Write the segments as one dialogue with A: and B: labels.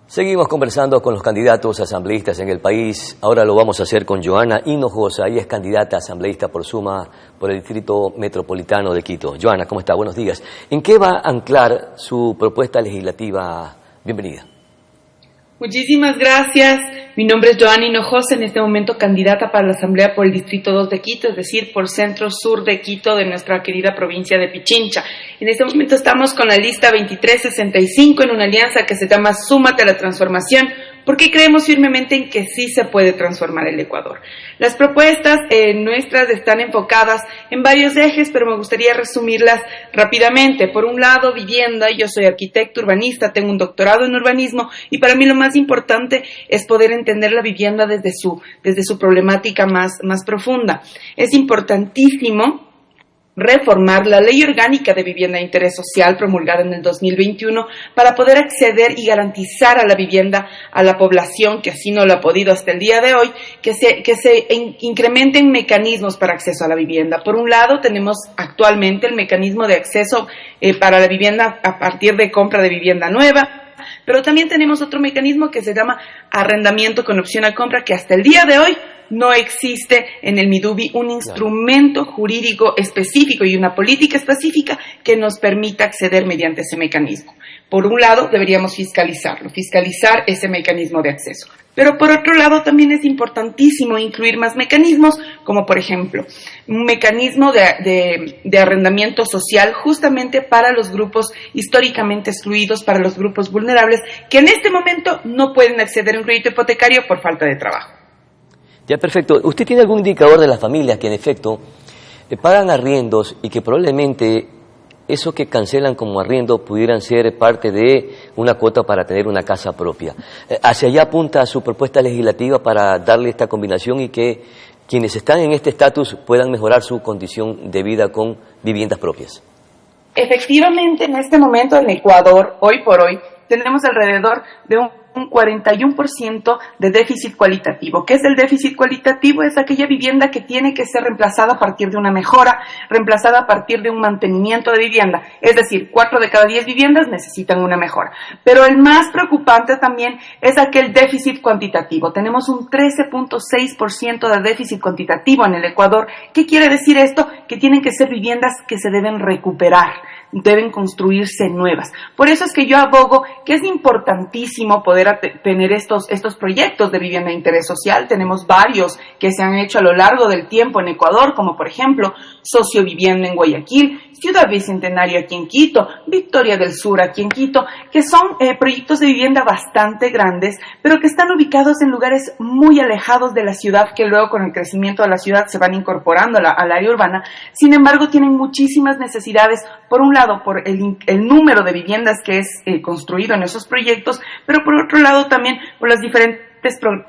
A: Seguimos conversando con los candidatos asambleístas en el país. Ahora lo vamos a hacer con Joana Hinojosa. Ella es candidata asambleísta por Suma por el Distrito Metropolitano de Quito. Joana, ¿cómo está? Buenos días. ¿En qué va a anclar su propuesta legislativa? Bienvenida.
B: Muchísimas gracias. Mi nombre es Joana Hinojosa, en este momento candidata para la Asamblea por el Distrito 2 de Quito, es decir, por centro sur de Quito, de nuestra querida provincia de Pichincha. En este momento estamos con la lista 2365 en una alianza que se llama Súmate a la Transformación, porque creemos firmemente en que sí se puede transformar el Ecuador. Las propuestas nuestras están enfocadas en varios ejes, pero me gustaría resumirlas rápidamente. Por un lado, vivienda. Yo soy arquitecto urbanista, tengo un doctorado en urbanismo y para mí lo más importante es poder entender la vivienda desde su problemática más profunda. Es importantísimo reformar la Ley Orgánica de Vivienda de Interés Social promulgada en el 2021 para poder acceder y garantizar a la vivienda a la población que así no lo ha podido hasta el día de hoy, que se incrementen mecanismos para acceso a la vivienda. Por un lado, tenemos actualmente el mecanismo de acceso para la vivienda a partir de compra de vivienda nueva, pero también tenemos otro mecanismo que se llama arrendamiento con opción a compra, que hasta el día de hoy no existe en el Midubi un instrumento jurídico específico y una política específica que nos permita acceder mediante ese mecanismo. Por un lado, deberíamos fiscalizar ese mecanismo de acceso. Pero por otro lado, también es importantísimo incluir más mecanismos, como por ejemplo, un mecanismo de arrendamiento social justamente para los grupos históricamente excluidos, para los grupos vulnerables, que en este momento no pueden acceder a un crédito hipotecario por falta de trabajo.
A: Ya, perfecto. ¿Usted tiene algún indicador de las familias que en efecto pagan arriendos y que probablemente eso que cancelan como arriendo pudieran ser parte de una cuota para tener una casa propia? ¿Hacia allá apunta su propuesta legislativa para darle esta combinación y que quienes están en este estatus puedan mejorar su condición de vida con viviendas propias?
B: Efectivamente, en este momento en Ecuador, hoy por hoy, tenemos alrededor de un 41% de déficit cualitativo. ¿Qué es el déficit cualitativo? Es aquella vivienda que tiene que ser reemplazada a partir de una mejora, reemplazada a partir de un mantenimiento de vivienda. Es decir, 4 de cada 10 viviendas necesitan una mejora. Pero el más preocupante también es aquel déficit cuantitativo. Tenemos un 13.6% de déficit cuantitativo en el Ecuador. ¿Qué quiere decir esto? Que tienen que ser viviendas que se deben recuperar, deben construirse nuevas. Por eso es que yo abogo que es importantísimo poder tener estos proyectos de vivienda de interés social. Tenemos varios que se han hecho a lo largo del tiempo en Ecuador, como por ejemplo Sociovivienda en Guayaquil, Ciudad Bicentenario aquí en Quito, Victoria del Sur aquí en Quito, que son proyectos de vivienda bastante grandes, pero que están ubicados en lugares muy alejados de la ciudad, que luego con el crecimiento de la ciudad se van incorporando al área urbana. Sin embargo, tienen muchísimas necesidades, por un lado por el número de viviendas que es construido en esos proyectos, pero por otro lado también por las diferentes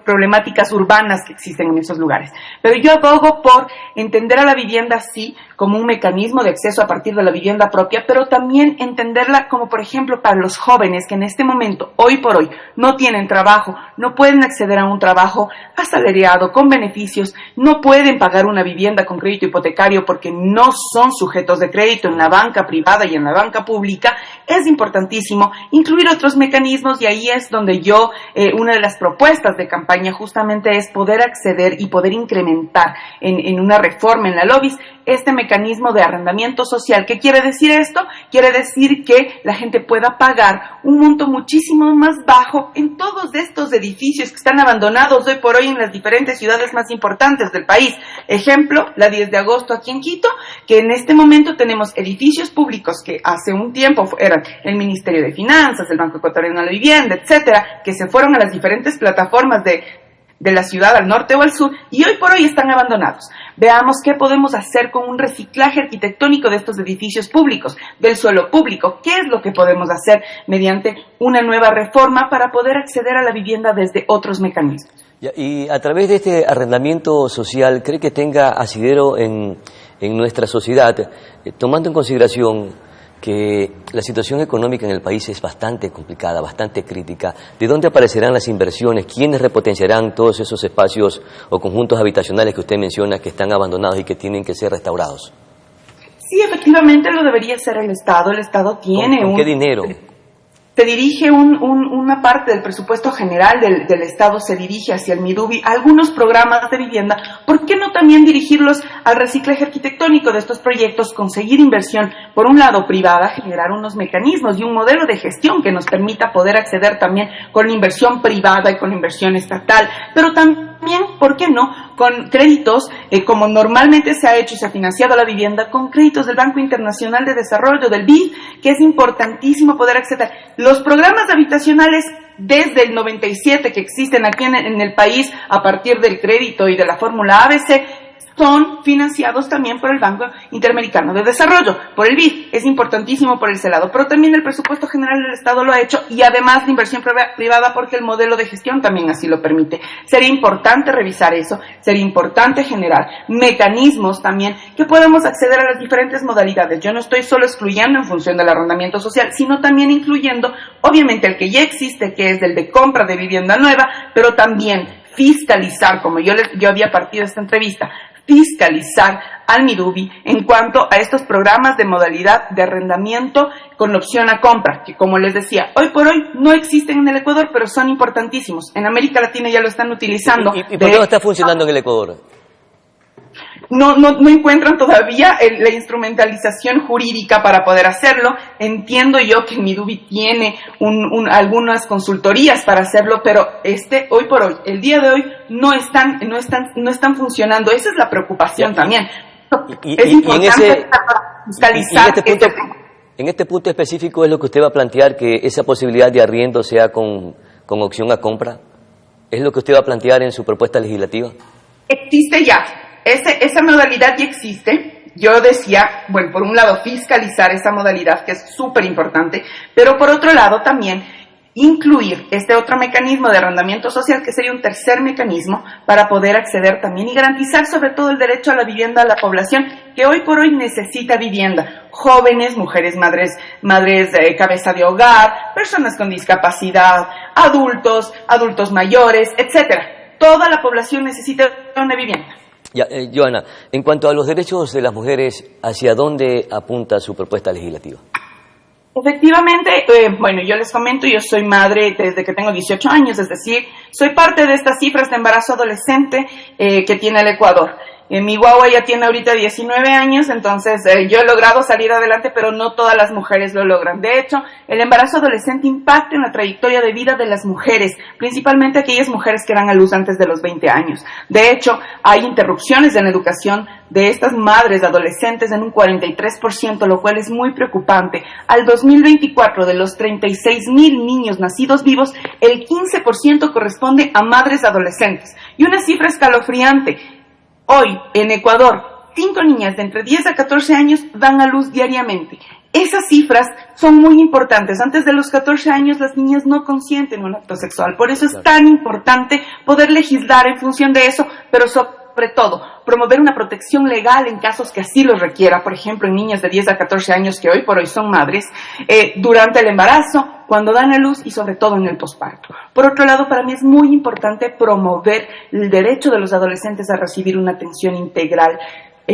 B: problemáticas urbanas que existen en esos lugares. Pero yo abogo por entender a la vivienda sí como un mecanismo de acceso a partir de la vivienda propia, pero también entenderla como, por ejemplo, para los jóvenes que en este momento, hoy por hoy, no tienen trabajo, no pueden acceder a un trabajo asalariado, con beneficios, no pueden pagar una vivienda con crédito hipotecario porque no son sujetos de crédito en la banca privada y en la banca pública. Es importantísimo incluir otros mecanismos y ahí es donde yo, una de las propuestas de campaña justamente es poder acceder y poder incrementar en una reforma en la LOVIS este mecanismo de arrendamiento social. ¿Qué quiere decir esto? Quiere decir que la gente pueda pagar un monto muchísimo más bajo en todos estos edificios que están abandonados hoy por hoy en las diferentes ciudades más importantes del país. Ejemplo, la 10 de agosto aquí en Quito, que en este momento tenemos edificios públicos que hace un tiempo eran el Ministerio de Finanzas, el Banco Ecuatoriano de la Vivienda, etcétera, que se fueron a las diferentes plataformas de la ciudad al norte o al sur y hoy por hoy están abandonados. Veamos qué podemos hacer con un reciclaje arquitectónico de estos edificios públicos, del suelo público. ¿Qué es lo que podemos hacer mediante una nueva reforma para poder acceder a la vivienda desde otros mecanismos?
A: Y a través de este arrendamiento social, ¿cree que tenga asidero en nuestra sociedad, tomando en consideración que la situación económica en el país es bastante complicada, bastante crítica? ¿De dónde aparecerán las inversiones? ¿Quiénes repotenciarán todos esos espacios o conjuntos habitacionales que usted menciona que están abandonados y que tienen que ser restaurados?
B: Sí, efectivamente lo debería hacer el Estado. El Estado tiene
A: ¿Con qué dinero?
B: se dirige una parte del presupuesto general del Estado se dirige hacia el MIDUBI, algunos programas de vivienda, ¿por qué no también dirigirlos al reciclaje arquitectónico de estos proyectos, conseguir inversión, por un lado privada, generar unos mecanismos y un modelo de gestión que nos permita poder acceder también con inversión privada y con inversión estatal, pero también, ¿por qué no?, con créditos, como normalmente se ha hecho y se ha financiado la vivienda, con créditos del Banco Internacional de Desarrollo, del BID, que es importantísimo poder acceder. Los programas habitacionales desde el 97 que existen aquí en el país, a partir del crédito y de la fórmula ABC, son financiados también por el Banco Interamericano de Desarrollo, por el BID, es importantísimo por ese lado, pero también el presupuesto general del Estado lo ha hecho y además la inversión privada porque el modelo de gestión también así lo permite. Sería importante revisar eso, sería importante generar mecanismos también que podamos acceder a las diferentes modalidades. Yo no estoy solo excluyendo en función del arrendamiento social, sino también incluyendo, obviamente, el que ya existe, que es el de compra de vivienda nueva, pero también fiscalizar, como yo había partido de esta entrevista, fiscalizar al MIDUBI en cuanto a estos programas de modalidad de arrendamiento con opción a compra, que como les decía, hoy por hoy no existen en el Ecuador, pero son importantísimos. En América Latina ya lo están utilizando.
A: ¿Y por qué no está funcionando en el Ecuador?
B: No encuentran todavía la instrumentalización jurídica para poder hacerlo. Entiendo yo que el MIDUBI tiene algunas consultorías para hacerlo, pero hoy por hoy, el día de hoy, no están funcionando. Esa es la preocupación también. Es importante fiscalizar.
A: En este punto específico es lo que usted va a plantear, que esa posibilidad de arriendo sea con opción a compra. ¿Es lo que usted va a plantear en su propuesta legislativa?
B: Existe ya. Esa modalidad ya existe. Yo decía, bueno, por un lado fiscalizar esa modalidad que es súper importante, pero por otro lado también incluir este otro mecanismo de arrendamiento social, que sería un tercer mecanismo para poder acceder también y garantizar sobre todo el derecho a la vivienda a la población que hoy por hoy necesita vivienda. Jóvenes, mujeres, madres cabeza de hogar, personas con discapacidad, adultos mayores, etcétera. Toda la población necesita una vivienda.
A: Ya, Joana, en cuanto a los derechos de las mujeres, ¿hacia dónde apunta su propuesta legislativa?
B: Efectivamente, bueno, yo les comento, yo soy madre desde que tengo 18 años, es decir, soy parte de estas cifras de embarazo adolescente que tiene el Ecuador. Mi guagua ya tiene ahorita 19 años, entonces yo he logrado salir adelante, pero no todas las mujeres lo logran. De hecho, el embarazo adolescente impacta en la trayectoria de vida de las mujeres, principalmente aquellas mujeres que dan a luz antes de los 20 años. De hecho, hay interrupciones en la educación de estas madres adolescentes en un 43%, lo cual es muy preocupante. Al 2024, de los 36,000 niños nacidos vivos, el 15% corresponde a madres adolescentes. Y una cifra escalofriante. Hoy, en Ecuador, 5 niñas de entre 10 a 14 años dan a luz diariamente. Esas cifras son muy importantes. Antes de los 14 años, las niñas no consienten un acto sexual. Por eso es tan importante poder legislar en función de eso, pero sobre todo, promover una protección legal en casos que así lo requiera, por ejemplo, en niñas de 10 a 14 años que hoy por hoy son madres, durante el embarazo, cuando dan a luz y sobre todo en el posparto. Por otro lado, para mí es muy importante promover el derecho de los adolescentes a recibir una atención integral,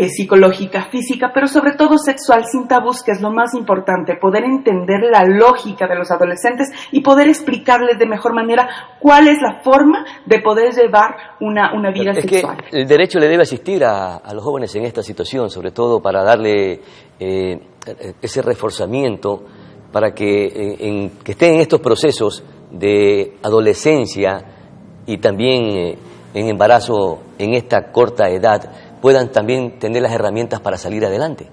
B: psicológica, física, pero sobre todo sexual, sin tabús, que es lo más importante, poder entender la lógica de los adolescentes y poder explicarles de mejor manera cuál es la forma de poder llevar una vida sexual.
A: Que el derecho le debe asistir a los jóvenes en esta situación, sobre todo para darle ese reforzamiento para que estén en estos procesos de adolescencia y también en embarazo en esta corta edad, puedan también tener las herramientas para salir adelante.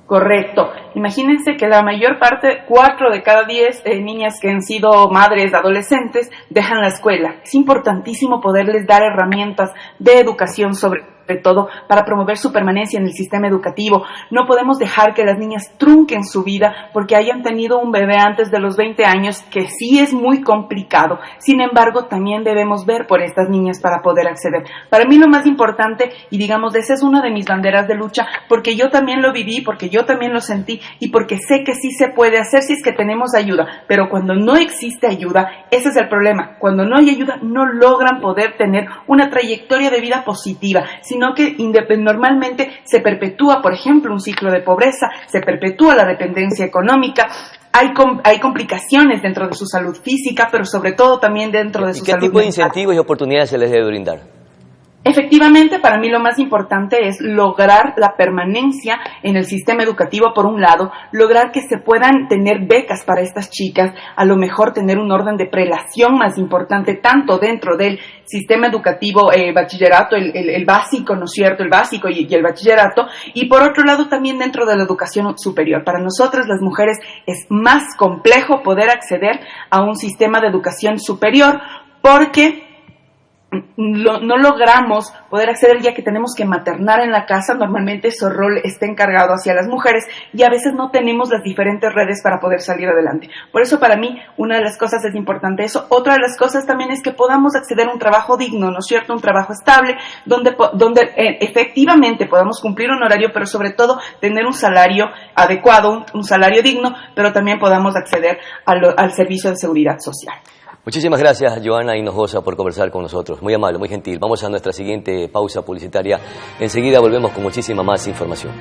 B: Correcto. Imagínense que la mayor parte, 4 de cada 10 niñas que han sido madres adolescentes dejan la escuela. Es importantísimo poderles dar herramientas de educación sobre todo para promover su permanencia en el sistema educativo. No podemos dejar que las niñas trunquen su vida porque hayan tenido un bebé antes de los 20 años, que sí es muy complicado. Sin embargo, también debemos ver por estas niñas para poder acceder. Para mí lo más importante, y digamos, esa es una de mis banderas de lucha, porque yo también lo viví, porque yo también lo sentí y porque sé que sí se puede hacer si es que tenemos ayuda. Pero cuando no existe ayuda, ese es el problema. Cuando no hay ayuda, no logran poder tener una trayectoria de vida positiva, sino que normalmente se perpetúa, por ejemplo, un ciclo de pobreza, se perpetúa la dependencia económica. hay complicaciones dentro de su salud física, pero sobre todo también dentro de su salud
A: ¿Y qué tipo de
B: mental.
A: incentivos y oportunidades se les debe brindar?
B: Efectivamente, para mí lo más importante es lograr la permanencia en el sistema educativo, por un lado, lograr que se puedan tener becas para estas chicas, a lo mejor tener un orden de prelación más importante, tanto dentro del sistema educativo, bachillerato, el básico, ¿no es cierto?, el básico y el bachillerato, y por otro lado también dentro de la educación superior. Para nosotras las mujeres es más complejo poder acceder a un sistema de educación superior porque no logramos poder acceder ya que tenemos que maternar en la casa. Normalmente ese rol está encargado hacia las mujeres y a veces no tenemos las diferentes redes para poder salir adelante. Por eso para mí una de las cosas es importante eso. Otra de las cosas también es que podamos acceder a un trabajo digno, ¿no es cierto? Un trabajo estable donde efectivamente podamos cumplir un horario, pero sobre todo tener un salario adecuado, un salario digno, pero también podamos acceder al servicio de seguridad social.
A: Muchísimas gracias, Joana Hinojosa, por conversar con nosotros. Muy amable, muy gentil. Vamos a nuestra siguiente pausa publicitaria. Enseguida volvemos con muchísima más información.